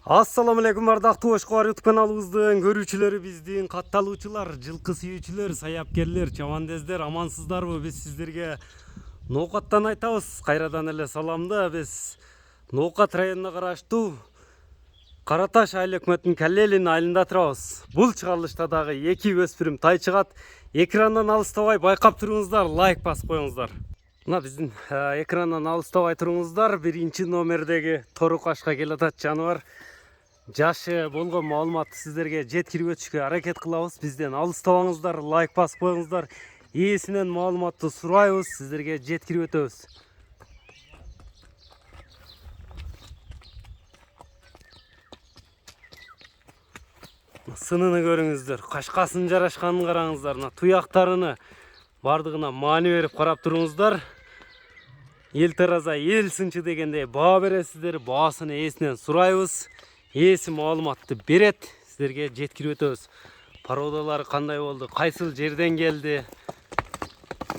Assalamu alaikum ардактуу Ошкор YouTube каналыбыздын көрүүчүлөрү, биздин катталуучулар, жылкы сүйүүчүлөр, саяпкерлер, чабандездер, амансыздарбы? Биз сиздерге Ноокаттан айтабыз. Кайрадан эле саламды. Биз Ноокат районуна караштуу Кара Таш айыл өкмөтүнүн Калелин айылында турабыз. Бул чыгарылышта дагы эки өспүрүм тай чыгат. Экрандан алыстабай байкап туруңуздар, лайк басып коюңуздар. Мына биздин экрандан алыстабай туруңуздар. Биринчи номердеги тору кашка келатат жаныбар. Жашы болгон маалыматты сиздерге жеткирип өтүшкө аракет кылабыз. Бизден алыстабаңыздар, лайк басып коюңуздар. Ээсинен маалыматты сурайбыз, сиздерге жеткирип өтөбүз. Сынını көрүңүздөр, кашкасын жарашканын караңыздар, туяктарыны бардыгына маани берип карап туруңуздар. Эл тараза, эл сынчы дегендей баа бересиздер, баасын ээсинен сурайбыз. Ээси маалыматты берет, сиздерге жеткирип өтөбүз. Породалары кандай болду, кайсыл жерден келди,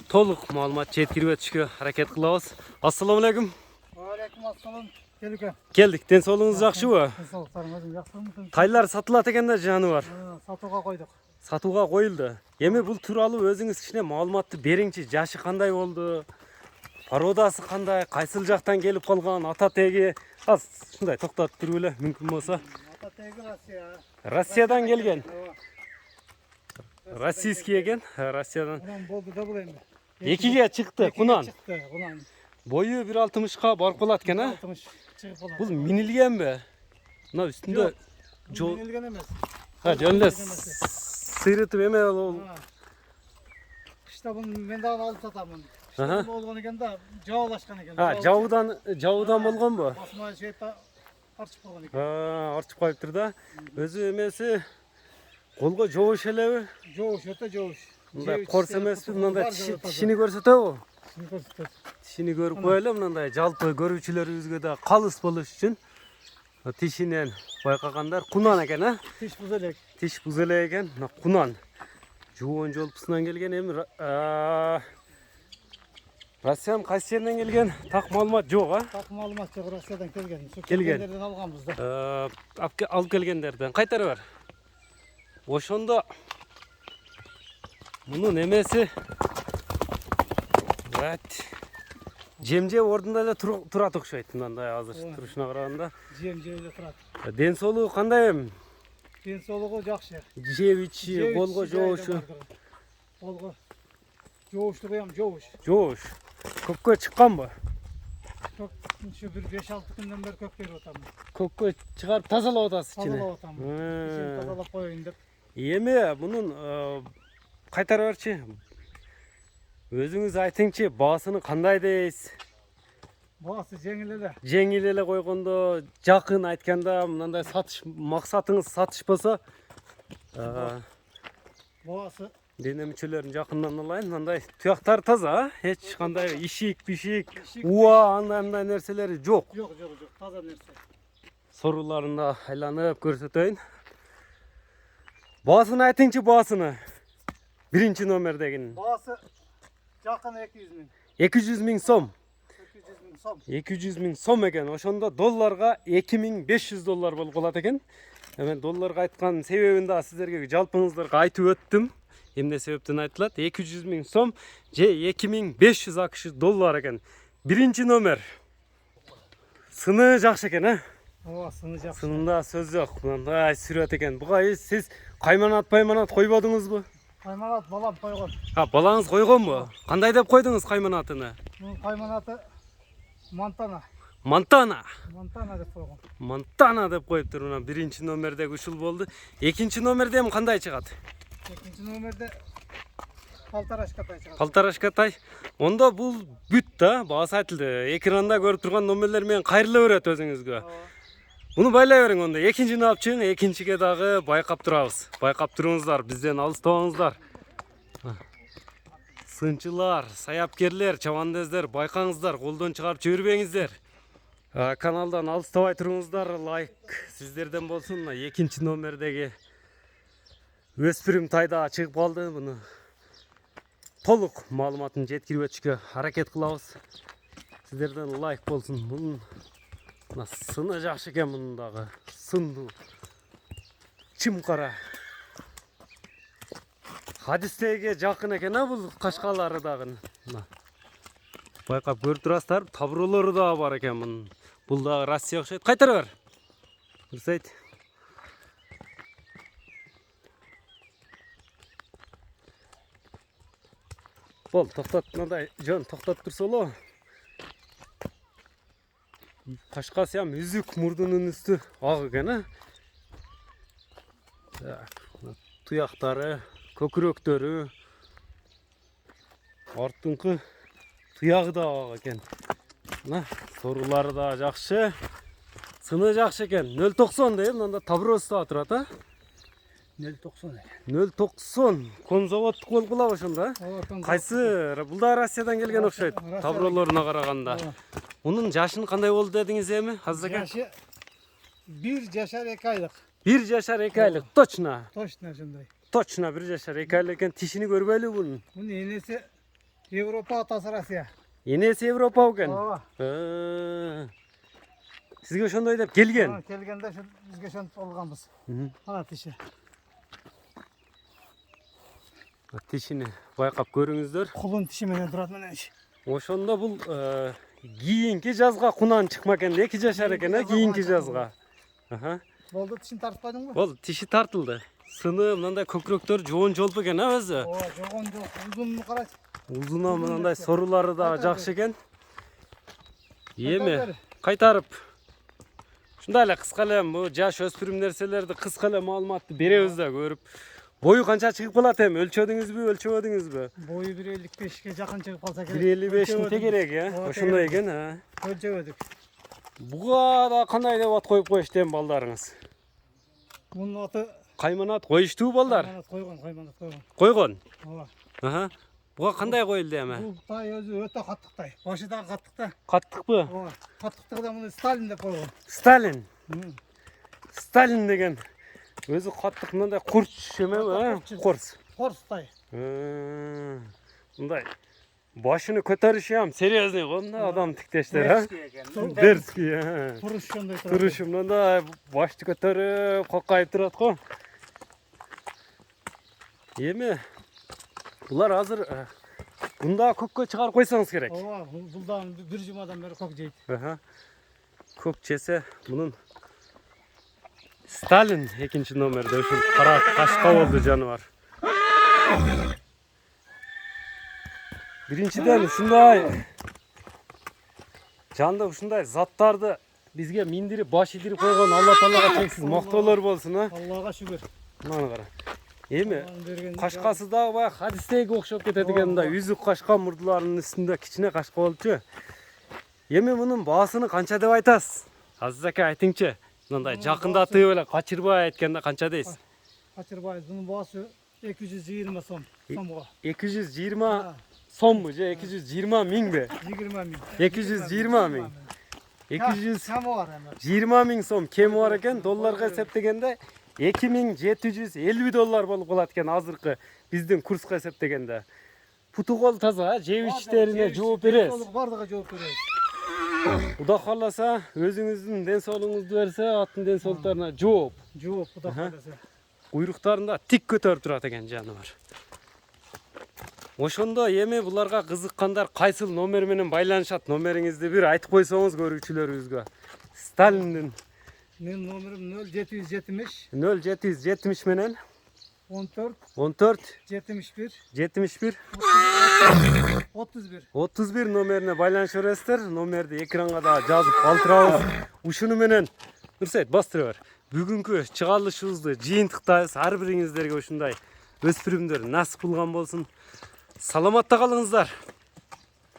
толук маалымат жеткирип өтүшкө аракет кылабыз. Ассаламу алейкум. Алейкум ассалам. Келдик. Ден соолугуңуз жакшыбы? Денсаулыктарыңыз жакшымы? Тайлар сатылат экен да жаныбар. Сатууга койдук. Сатууга коюлду. Эми бул тууралуу өзүңүз кичине маалыматты бериңчи. Жашы кандай болду? Породасы кандай? Кайсыл жактан келип калган? Ата теги? Az şunday toktatup durup эле мүмкүн болсо. Ата теги Россия. Россиядан келген. Российский экен, Россиядан. Кунан болду да бул эми. Экиге чыкты, кунан. Чыкты, кунан. Бою 1.60ка барып калат экен, а? 60 чыгып калат. Бул минилгенби? Мына үстүндө жол минилген эмес. жөн эле сыйрытып эме болуп. Кышта буну мен дагы алып сатамын. Кышта болгон экен да, жабылашкан экен. Жабуудан болгонбу? Басма жета арчып калган экен. Арчып коюптур да. Өзү эмеси колго жобуш элеби? Жобуш, өтө жобуш. Мындай корс эмеспи? Мындай тишини көрсөтөбү? Тишини көрүп коелу, мындай жалпы көрүүчүлөрүбүзгө да калыс болуш үчүн тишинен байкагандар кунан экен, а? Тиш буз элек. Тиш буз элек экен. Мына кунан. Жуон жолпусунан келген эми Россиянын кайсы жеринен келген так маалымат жок, а? Так маалымат жок, Россиядан келген. Келгендерден алганбыз да. Алып келгендерден. Кайтары бар? Ошондо мунун эмеси жемже ордунда эле турат окшойт, мындай азыр турушуна караганда. Жемже эле турат. Ден соолугу кандай эми? Ден соолугу жакшы. Жеп ичи, колго жобушу. Колго жобушту коем, жобуш. Жобуш. Көккө чыкканбы? Көк ушу бир 5-6 күндөн бери көк берип атам. Көккө чыгарып тазалап атасыз ичине. Тазалап атам. Ичин тазалап коеюн деп. Эми мунун кайтары барчы? Өзүңүз айтыңчы, баасыны кандай дейсиз? Баасы жеңил эле. Жеңил эле койгондо, жакын айтканда, мындай сатыш максатыңыз сатыш болсо, Баасы дене мүчөлөрүн жакындан алайын. Мындай туяктар таза, эч кандай ишик, бишик, уа, андай нерселери жок. жок, таза нерсе. Соруларында айланып көрсөтөйүн. Баасыны айтыңчы, баасыны. Биринчи номердегин. Баасы жакын 200 000. 200 000 сом. 200 000 сом. 200 000 сом экен. Ошондо долларга 2500 доллар болуп калат экен. Мен долларга айткан себебин да сиздерге жалпыңыздарга айтып өттүм. Эмне себептен айтылат? 200 000 сом же 2500 акш доллар экен. Биринчи номер. Сыны жакшы экен, а? Ооба, сыны жакшы. Сынында сөз жок. Мындай сүрөт экен. Буга сиз кайманат койбодуңузбу? Кайманат балам койгон. Балаңыз койгонбу? Кандай деп койдуңуз кайманатыны? Бул кайманаты Монтана. Монтана. Монтана деп койгон. Монтана деп коюптур. Мына биринчи номердеги ушул болду. Экинчи номерде эми кандай чыгат? Экинчи номерде Полторашка тай чыгат. Полторашка тай. Ондо бул бүт да, баасы айтылды. Экранда көрүп турган номерлер менен кайрыла берет өзүңүзгө. Муну байлай бериң онда. Экинчини алып чыгың, экинчиге дагы байкап турабыз. Байкап туруңуздар, бизден алыстабаңыздар. Сынчылар, саяпкерлер, чабандездер, байкаңыздар, колдон чыгарып жибербеңиздер. Каналдан алыстабай туруңуздар, лайк сиздерден болсун. Экинчи номердеги өспүрүм тайда чыгып калды. Буну толук маалыматын жеткирип өтүшкө аракет кылабыз. Сиздерден лайк болсун. Бунун Мына сыны жакшы экен мунун дагы. Сынду. Чымкара. Хадистеге жакын экен бул кашкалары дагы. Мына. Байкап көрүп турасыздар, табыролору да бар экен мунун. Бул дагы Россия окшойт. Кайтара бер. Нурсейт. Бол, токтот, мындай жөн токтоп турсоло. Кашкасы ham үзүк мурдунун үстү ак экен, Так, туяктары, көкүрөктөрү, артыңкы туягы да ак экен. Мына сорулары да жакшы. Сыны жакшы экен. 0.90 дейм, мында табыросу да турат, 0.90. 0.90 конзаводдук болуп калабы ошондо? Кайсы? Бул да Россиядан келген окшойт. Табыролоруна караганда. Мунун жашын кандай болду дедиңиз эми? Азыр экен. Yaşı 1 yaşar 2 aylık. 1 жашар 2 айлык. Точно. Точно şunday. Точно 1 жашар 2 айлык экен. Тишини көрбөйлү bunun. Bunun enesi Avrupa, atası Rusya. Enesi Европа экен. Ооба. Сизге ошондой деп келген. Kelgende şu bizge şönt olganбыз. Ana tişi. Тишини байкап көрүңүздөр. Kulun tişi menen durat menen. Ошондо бул кийинки жазга кунан чыкма экен. 2 жашар экен, кийинки жазга. Boldu tişini tartpaydın mı? Бол, тиши тартылды. Сыны мындай көкүрөктөр жоон жолпу экен, өзү. Ооба, жоğun жоқ. Uzunluğunu караш. Узуна мындай сорулары да жакшы экен. Эми кайтарып. Ушундай эле кыска эле бул жаш өспүрүм нерселерди кыска эле маалыматты беребиз да көрүп. Бою канча чыгып калат эми? Өлчөдүңүзбү, өлчөбөдүңүзбү? Boyu 1.55'e jakın çıkıp kalsa gerek. 1.55 те керек, ошондой экен, Ölçöbödük. Буга да кандай деп ат коюп коюшту эми балдарыңыз? Bunun atı Кайманат коюшту балдар? Kaymanat koygan. Койгон. Ооба. Буга кандай коюлду эми? Bu tay özü öte kattık tay. Başı da kattık da. Каттыкпы? Ооба. Kattıkta da bunu Stalin de koygan. Сталин. Сталин деген өзү каттык мындай курч эмеби, корс. Kors tay. Мындай башыны көтөрүшү ham серьезный го, мына адам тиктештер, Дерский. Turuş şonday turат. Турушу мындай башты көтөрүп, кокайып турат го. Эми булар азыр мында көккө чыгарып койсоңуз керек. Ооба, buldan bir jumadan beri kok jeydi. Көк жесе мунун Сталин экинчи номерде ушул кара кашка болду жаныбар. Биринчиден ушундай жанда ушундай заттарды бизге миндирип, баш ийдирип койгон Алла Таалага чексиз мактоолор болсун, Allah'a şükür. Мына кара. Эми кашкасы дагы баягы хадистеге окшоп кетет экен, мындай үзүк кашка мурдуларынын үстүндө кичине кашка болчу. Эми мунун баасыны канча деп айтасыз? Азиз ака айтыңчы. Мындай жакындатып эле качырбай айтканда канча дейсиз? Kaçırbayız. Bunun bağısı 220 som. Somga. 220 сомбу же 220 миңби? 20 bin. 220 миң. 200 Kam var hemen. 20 миң сом кеми бар экен, долларга эсептегенде 2750 доллар болуп калат экен азыркы биздин курска эсептегенде. Путу кол таза, жеп ичтерине жооп бересиз. Bardağ'a cevap veriyoruz. Куда кааласа, өзүңүздүн ден соолугуңузду берсе, аттын ден соолуктарына жооп. Cevap bu da kalırsa. Куйруктарында тик көтөрүп турат экен жаныбар. Ошондо эми буларга кызыккандар кайсыл номер менен байланышат? Номериңизди бир айтып койсоңуз көрүүчүлөрүбүзгө. Сталиндин Benim numaram 0770 0770 менен 14 14 71 71 31. 31 номерине байланыша бересиздер. Номерди экранга да жазып калтырабыз. Ушуну менен Нурсейт бастыра бер. Бүгүнкү чыгарылышыбызды жыйынтыктайбыз. Ар бириңиздерге ушундай өспүрүмдөр насып кылган болсун. Саламатта калыңыздар.